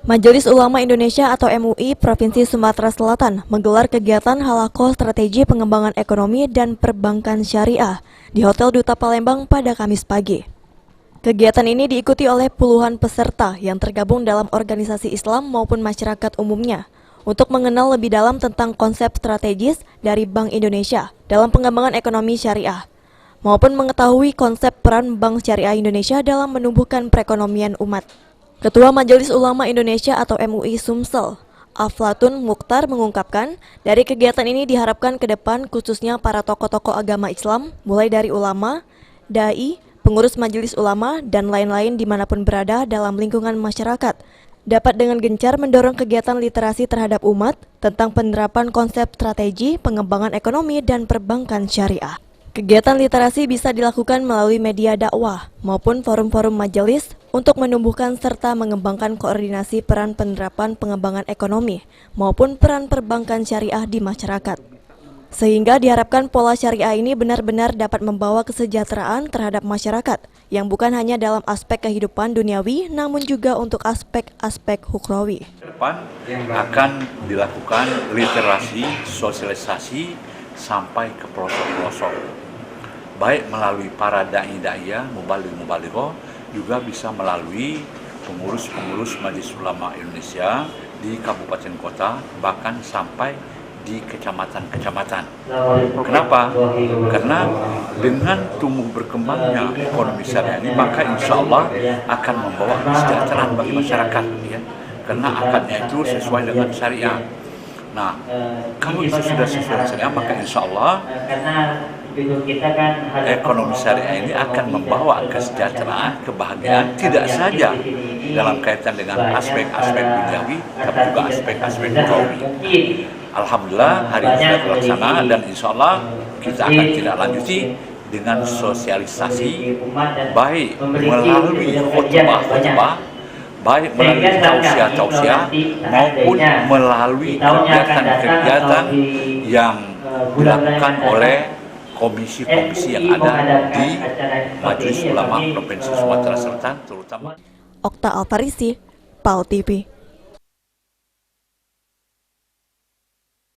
Majelis Ulama Indonesia atau MUI Provinsi Sumatera Selatan menggelar kegiatan Halaqah Strategi Pengembangan Ekonomi dan Perbankan Syariah di Hotel Duta Palembang pada Kamis pagi. Kegiatan ini diikuti oleh puluhan peserta yang tergabung dalam organisasi Islam maupun masyarakat umumnya untuk mengenal lebih dalam tentang konsep strategis dari Bank Indonesia dalam pengembangan ekonomi syariah, maupun mengetahui konsep peran Bank Syariah Indonesia dalam menumbuhkan perekonomian umat. Ketua Majelis Ulama Indonesia atau MUI Sumsel, Aflatun Mukhtar mengungkapkan, dari kegiatan ini diharapkan ke depan khususnya para tokoh-tokoh agama Islam, mulai dari ulama, dai, pengurus majelis ulama, dan lain-lain dimanapun berada dalam lingkungan masyarakat, dapat dengan gencar mendorong kegiatan literasi terhadap umat tentang penerapan konsep strategi pengembangan ekonomi dan perbankan syariah. Kegiatan literasi bisa dilakukan melalui media dakwah maupun forum-forum majelis untuk menumbuhkan serta mengembangkan koordinasi peran penerapan pengembangan ekonomi maupun peran perbankan syariah di masyarakat. Sehingga diharapkan pola syariah ini benar-benar dapat membawa kesejahteraan terhadap masyarakat yang bukan hanya dalam aspek kehidupan duniawi namun juga untuk aspek-aspek ukhrawi. Ke depan akan dilakukan literasi, sosialisasi sampai ke pelosok-pelosok. Baik melalui para dai-da'iyah, mubaligh-mubalighah, juga bisa melalui pengurus-pengurus Majelis Ulama Indonesia di kabupaten kota, bahkan sampai di kecamatan-kecamatan. Kenapa? Karena dengan tumbuh berkembangnya ekonomi syariah ini, maka insya Allah akan membawa kesejahteraan bagi masyarakat, ya. Karena akadnya itu sesuai dengan syariah. Nah, kalau itu sudah sesuai dengan syariah, maka insya Allah ekonomi syariah ini akan membawa kesejahteraan, kebahagiaan, tidak saja dalam kaitan dengan aspek-aspek duniawi, tapi juga aspek-aspek ukhrawi. Alhamdulillah hari ini sudah terlaksana dan insya Allah kita akan tidak lanjuti dengan sosialisasi baik melalui khutbah, baik melalui tausiah maupun melalui kegiatan-kegiatan yang dilakukan oleh komisi-komisi yang ada di Majelis Ulama Provinsi Sumatera Selatan terutama. Okta Alfarisi, PAL TV.